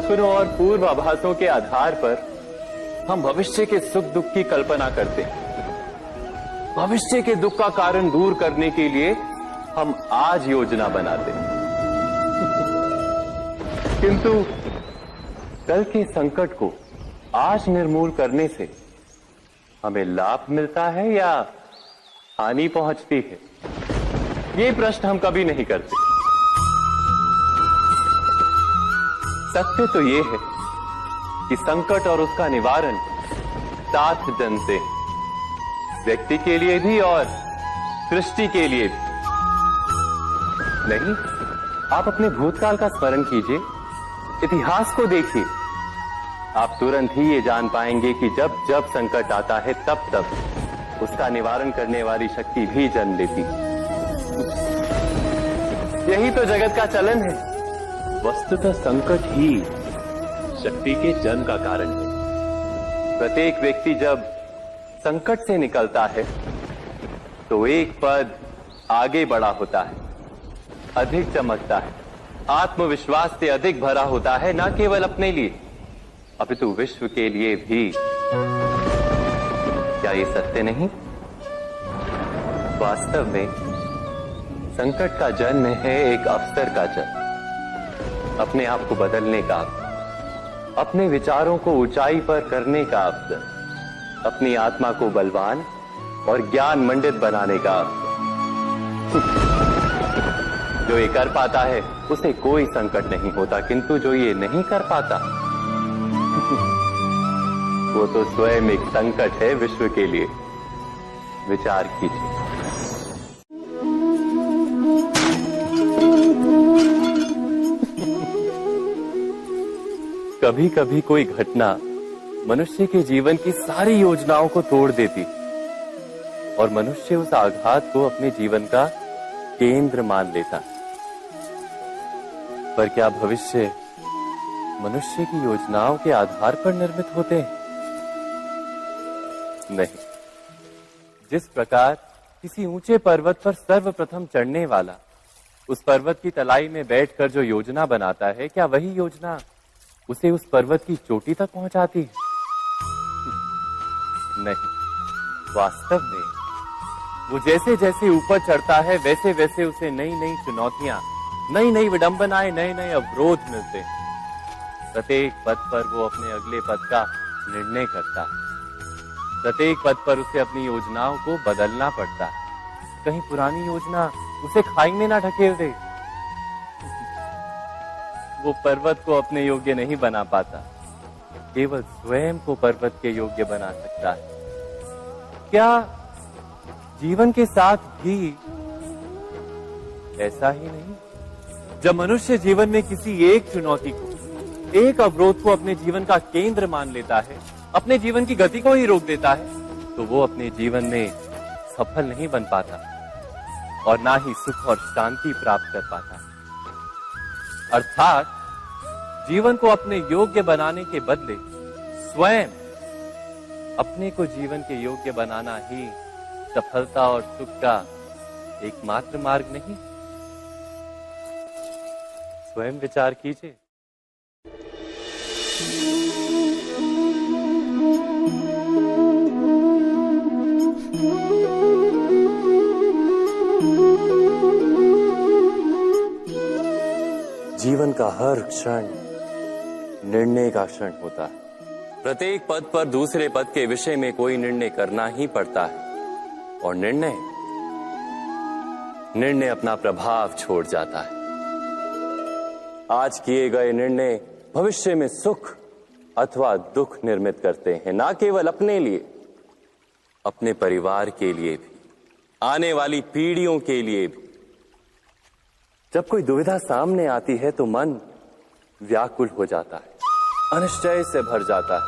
सपनों और पूर्वाभासों के आधार पर हम भविष्य के सुख दुख की कल्पना करते हैं। भविष्य के दुख का कारण दूर करने के लिए हम आज योजना बनाते हैं। किंतु कल के संकट को आज निर्मूल करने से हमें लाभ मिलता है या हानि पहुंचती है, ये प्रश्न हम कभी नहीं करते। सत्य तो ये है कि संकट और उसका निवारण साथ जनते हैं, व्यक्ति के लिए भी और सृष्टि के लिए भी। नहीं, आप अपने भूतकाल का स्मरण कीजिए, इतिहास को देखिए, आप तुरंत ही ये जान पाएंगे कि जब जब संकट आता है तब तब उसका निवारण करने वाली शक्ति भी जन्म लेती है। यही तो जगत का चलन है। वस्तुतः संकट ही शक्ति के जन्म का कारण है। प्रत्येक व्यक्ति जब संकट से निकलता है तो एक पद आगे बढ़ा होता है, अधिक चमकता है, आत्मविश्वास से अधिक भरा होता है, न केवल अपने लिए अपितु विश्व के लिए भी। क्या ये सत्य नहीं? वास्तव में संकट का जन्म है एक अवसर का जन्म, अपने आप को बदलने का, अपने विचारों को ऊंचाई पर करने का अवसर, अपनी आत्मा को बलवान और ज्ञान मंडित बनाने का अवसर। जो ये कर पाता है उसे कोई संकट नहीं होता, किंतु जो ये नहीं कर पाता वो तो स्वयं एक संकट है विश्व के लिए। विचार कीजिए। कभी कभी कोई घटना मनुष्य के जीवन की सारी योजनाओं को तोड़ देती और मनुष्य उस आघात को अपने जीवन का केंद्र मान लेता। पर क्या भविष्य मनुष्य की योजनाओं के आधार पर निर्मित होते हैं? नहीं। जिस प्रकार किसी ऊंचे पर्वत पर सर्वप्रथम चढ़ने वाला उस पर्वत की तलाई में बैठकर जो योजना बनाता है, क्या वही योजना उसे उस पर्वत की चोटी तक पहुंचाती है? नहीं। वास्तव में वो जैसे जैसे ऊपर चढ़ता है वैसे वैसे उसे नई नई चुनौतियां, नई नई विडंबनाएं, नए नए अवरोध मिलते हैं। प्रत्येक पद पर वो अपने अगले पद का निर्णय करता है। प्रत्येक पद पर उसे अपनी योजनाओं को बदलना पड़ता है। कहीं पुरानी योजना उसे खाई में ना ढकेल दे। वो पर्वत को अपने योग्य नहीं बना पाता, केवल स्वयं को पर्वत के योग्य बना सकता है। क्या जीवन के साथ भी ऐसा ही नहीं? जब मनुष्य जीवन में किसी एक चुनौती को, एक अवरोध को अपने जीवन का केंद्र मान लेता है, अपने जीवन की गति को ही रोक देता है, तो वो अपने जीवन में सफल नहीं बन पाता और ना ही सुख और शांति प्राप्त कर पाता। अर्थात जीवन को अपने योग्य बनाने के बदले स्वयं अपने को जीवन के योग्य बनाना ही सफलता और सुख का एकमात्र मार्ग नहीं? स्वयं विचार कीजिए। जीवन का हर क्षण निर्णय का क्षण होता है। प्रत्येक पद पर दूसरे पद के विषय में कोई निर्णय करना ही पड़ता है और निर्णय अपना प्रभाव छोड़ जाता है। आज किए गए निर्णय भविष्य में सुख अथवा दुख निर्मित करते हैं, ना केवल अपने लिए, अपने परिवार के लिए भी, आने वाली पीढ़ियों के लिए भी। जब कोई दुविधा सामने आती है तो मन व्याकुल हो जाता है, अनिश्चय से भर जाता है।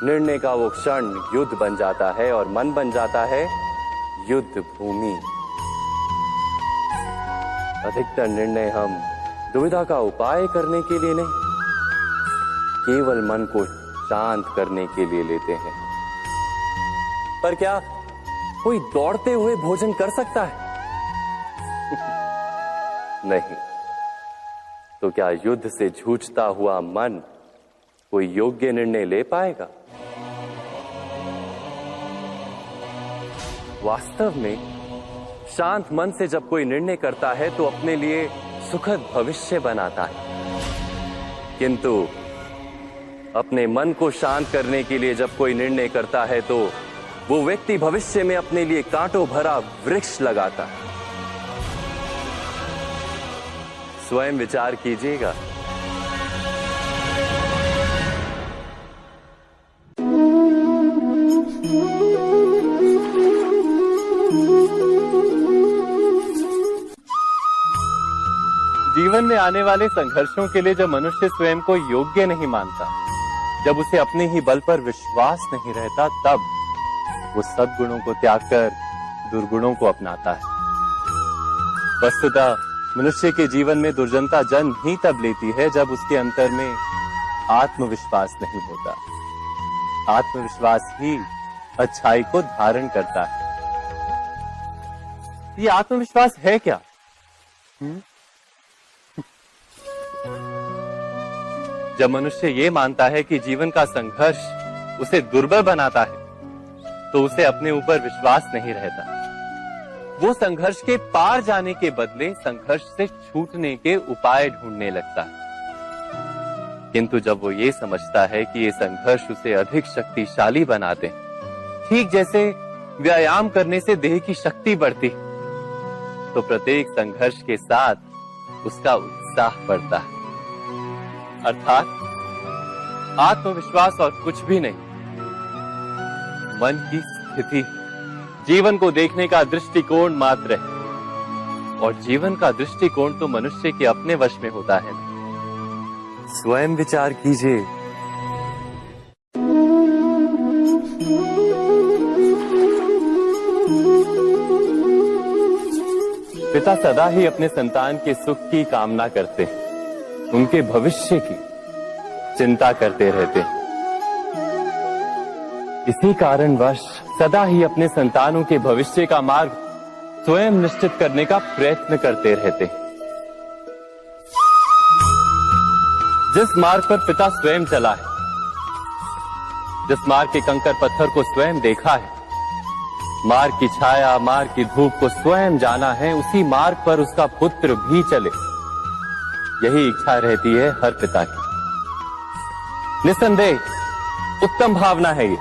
निर्णय का वो क्षण युद्ध बन जाता है और मन बन जाता है युद्ध भूमि। अधिकतर निर्णय हम दुविधा का उपाय करने के लिए नहीं, केवल मन को शांत करने के लिए लेते हैं। पर क्या कोई दौड़ते हुए भोजन कर सकता है? नहीं। तो क्या युद्ध से जूझता हुआ मन कोई योग्य निर्णय ले पाएगा? वास्तव में शांत मन से जब कोई निर्णय करता है तो अपने लिए सुखद भविष्य बनाता है, किंतु अपने मन को शांत करने के लिए जब कोई निर्णय करता है तो वो व्यक्ति भविष्य में अपने लिए कांटों भरा वृक्ष लगाता है। स्वयं विचार कीजिएगा। जीवन में आने वाले संघर्षों के लिए जब मनुष्य स्वयं को योग्य नहीं मानता, जब उसे अपने ही बल पर विश्वास नहीं रहता, तब वो सद्गुणों को त्याग कर दुर्गुणों को अपनाता है। वस्तुतः मनुष्य के जीवन में दुर्जनता जन्म ही तब लेती है जब उसके अंतर में आत्मविश्वास नहीं होता। आत्मविश्वास ही अच्छाई को धारण करता है। ये आत्मविश्वास है क्या? जब मनुष्य ये मानता है कि जीवन का संघर्ष उसे दुर्बल बनाता है, तो उसे अपने ऊपर विश्वास नहीं रहता। वो संघर्ष के पार जाने के बदले संघर्ष से छूटने के उपाय ढूंढने लगता है। किंतु जब वो ये समझता है कि ये संघर्ष उसे अधिक शक्तिशाली बनाते हैं, ठीक जैसे व्यायाम करने से देह की शक्ति बढ़ती, तो प्रत्येक संघर्ष के साथ उसका उत्साह बढ़ता है। अर्थात आत्मविश्वास और कुछ भी नहीं, मन की स्थिति, जीवन को देखने का दृष्टिकोण मात्र है। और जीवन का दृष्टिकोण तो मनुष्य के अपने वश में होता है। स्वयं विचार कीजिए। पिता सदा ही अपने संतान के सुख की कामना करते हैं, उनके भविष्य की चिंता करते रहते हैं। इसी कारणवश सदा ही अपने संतानों के भविष्य का मार्ग स्वयं निश्चित करने का प्रयत्न करते रहते हैं। जिस मार्ग पर पिता स्वयं चला है, जिस मार्ग के कंकर पत्थर को स्वयं देखा है, मार्ग की छाया, मार्ग की धूप को स्वयं जाना है, उसी मार्ग पर उसका पुत्र भी चले, यही इच्छा रहती है हर पिता की। निस्संदेह उत्तम भावना है ये।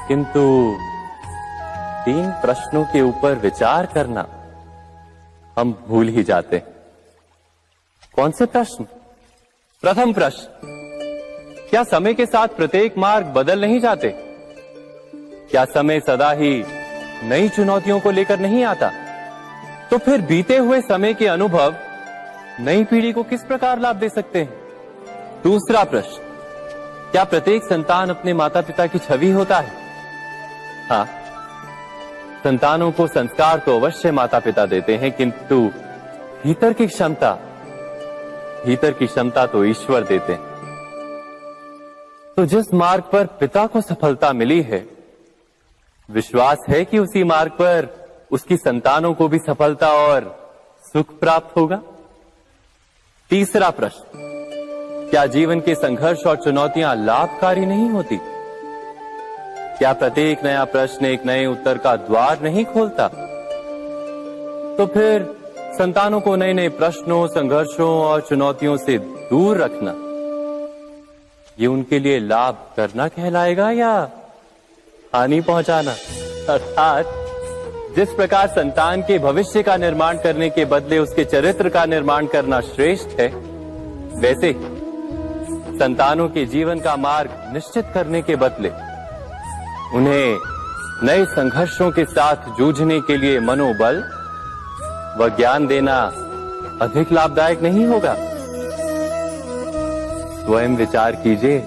किंतु 3 प्रश्नों के ऊपर विचार करना हम भूल ही जाते हैं। कौन से प्रश्न? प्रथम प्रश्न, क्या समय के साथ प्रत्येक मार्ग बदल नहीं जाते? क्या समय सदा ही नई चुनौतियों को लेकर नहीं आता? तो फिर बीते हुए समय के अनुभव नई पीढ़ी को किस प्रकार लाभ दे सकते हैं? दूसरा प्रश्न, क्या प्रत्येक संतान अपने माता पिता की छवि होता है? हाँ, संतानों को संस्कार तो अवश्य माता पिता देते हैं, किंतु भीतर की क्षमता तो ईश्वर देते हैं। तो जिस मार्ग पर पिता को सफलता मिली है, विश्वास है कि उसी मार्ग पर उसकी संतानों को भी सफलता और सुख प्राप्त होगा। तीसरा प्रश्न, क्या जीवन के संघर्ष और चुनौतियां लाभकारी नहीं होती? क्या प्रत्येक नया प्रश्न एक नए उत्तर का द्वार नहीं खोलता? तो फिर संतानों को नए नए प्रश्नों, संघर्षों और चुनौतियों से दूर रखना, ये उनके लिए लाभ करना कहलाएगा या हानि पहुंचाना? अर्थात जिस प्रकार संतान के भविष्य का निर्माण करने के बदले उसके चरित्र का निर्माण करना श्रेष्ठ है, वैसे ही संतानों के जीवन का मार्ग निश्चित करने के बदले उन्हें नए संघर्षों के साथ जूझने के लिए मनोबल व ज्ञान देना अधिक लाभदायक नहीं होगा? स्वयं विचार कीजिए।